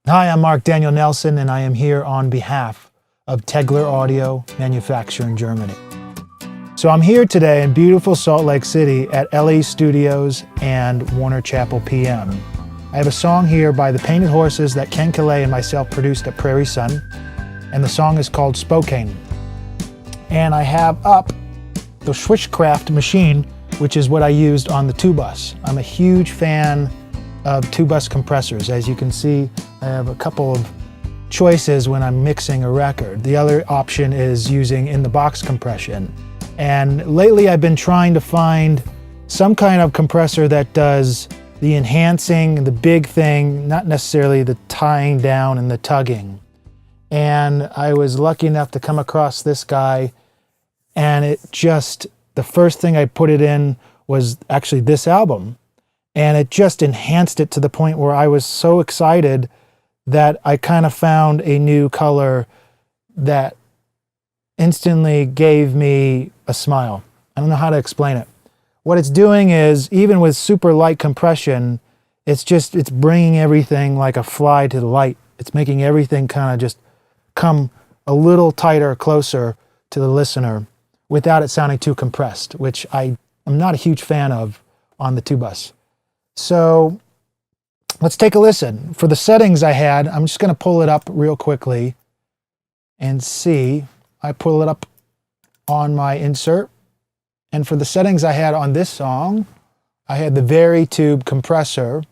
Hi, I'm Marc Daniel Nelson, and I am here on behalf of Tegler Audio Manufaktur in Germany. So I'm here today in beautiful Salt Lake City at LE Studios and Warner Chappell PM. I have a song here by the Painted Horses that Ken Calais and myself produced at Prairie Sun, and the song is called Spokane. And I have up the Schwerkraftmaschine, which is what I used on the two-bus. I'm a huge fan of two-bus compressors. As you can see, I have a couple of choices when I'm mixing a record. The other option is using in-the-box compression. And lately I've been trying to find some kind of compressor that does the enhancing, the big thing, not necessarily the tying down and the tugging. And I was lucky enough to come across this guy, and the first thing I put it in was actually this album. And it just enhanced it to the point where I was so excited that I kind of found a new color that instantly gave me a smile. I don't know how to explain it. What it's doing is, even with super light compression, it's bringing everything like a fly to the light. It's making everything kind of just come a little tighter, closer to the listener without it sounding too compressed, which I am not a huge fan of on the two-bus. So let's take a listen. For the settings I had, I'm just going to pull it up real quickly and see. I pull it up on my insert. And for the settings I had on this song, I had the Vari-Tube compressor.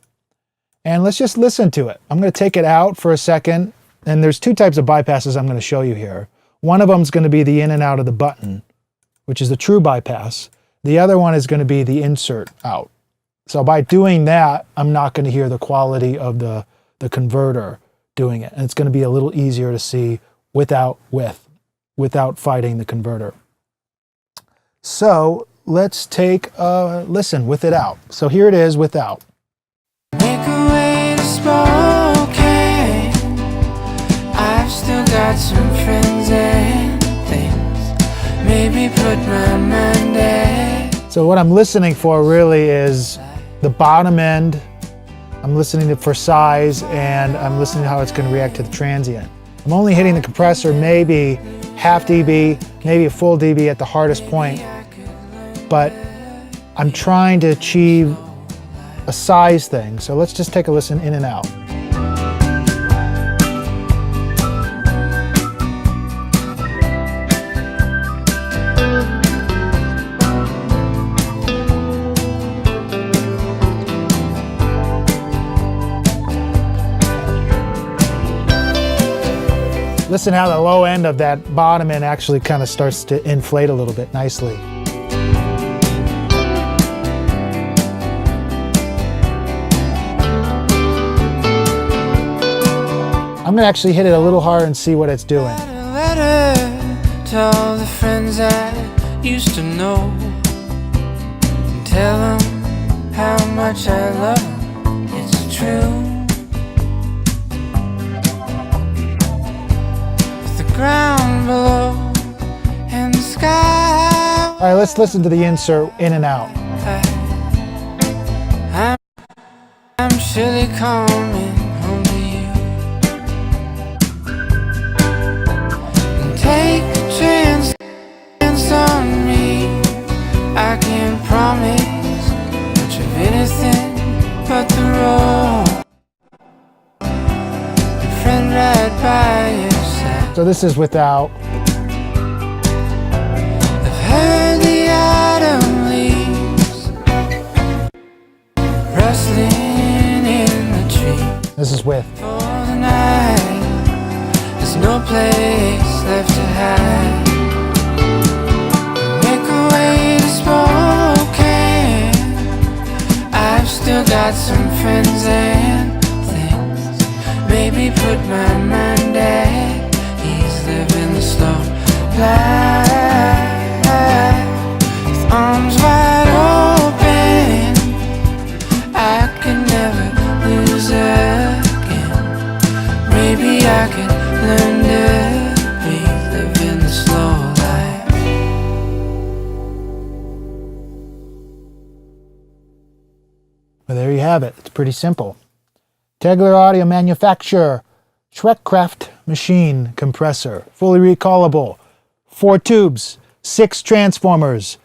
And let's just listen to it. I'm going to take it out for a second. And there's two types of bypasses I'm going to show you here. One of them is going to be the in and out of the button, which is the true bypass. The other one is going to be the insert out. So by doing that, I'm not going to hear the quality of the converter doing it. And it's going to be a little easier to see without fighting the converter. So let's take a listen with it out. So here it is without. Make a way to Spokane. I've still got some friends and things. Maybe put my mind at. So what I'm listening for really is the bottom end. I'm listening for size, and I'm listening to how it's going to react to the transient. I'm only hitting the compressor maybe half dB, maybe a full dB at the hardest point, but I'm trying to achieve a size thing. So let's just take a listen in and out. Listen how the low end of that bottom end actually kind of starts to inflate a little bit nicely. I'm going to actually hit it a little harder and see what it's doing. A letter to all the friends I used to know, and tell them how much I love them. It's true. Ground below and the sky. All right, let's listen to the insert in and out. I'm surely coming home to you. And take a chance on me. I can't promise much of anything but the road. Your friend right by you. So this is without. I've heard the autumn leaves rustling in the tree. This is with. For the night, there's no place left to hide. Make a way to Spokane. I've still got some friends and things. Maybe put my mind at living the slow life, with arms wide open. I could never lose again. Maybe I could learn to breathe, living the slow life. Well, there you have it. It's pretty simple. Tegler Audio Manufaktur Schwerkraftmaschine compressor, fully recallable, 4 tubes, 6 transformers.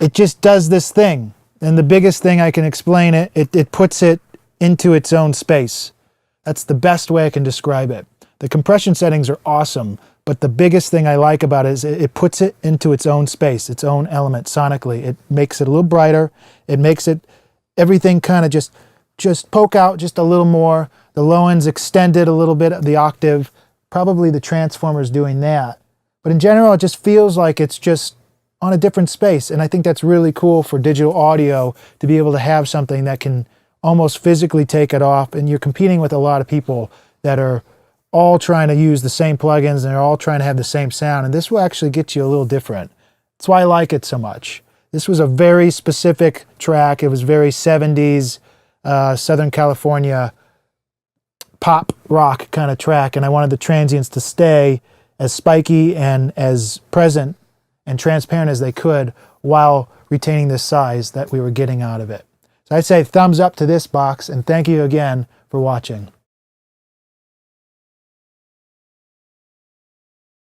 It just does this thing. And the biggest thing I can explain it puts it into its own space. That's the best way I can describe it. The compression settings are awesome, but the biggest thing I like about it is it puts it into its own space, its own element sonically. It makes it a little brighter. It makes it everything kind of just poke out just a little more. The low end's extended a little bit, the octave. Probably the transformer's doing that. But in general, it just feels like it's just on a different space. And I think that's really cool for digital audio to be able to have something that can almost physically take it off. And you're competing with a lot of people that are all trying to use the same plugins and they're all trying to have the same sound. And this will actually get you a little different. That's why I like it so much. This was a very specific track. It was very 70s, Southern California pop rock kind of track. And I wanted the transients to stay as spiky and as present and transparent as they could while retaining the size that we were getting out of it. So I'd say thumbs up to this box, and thank you again for watching.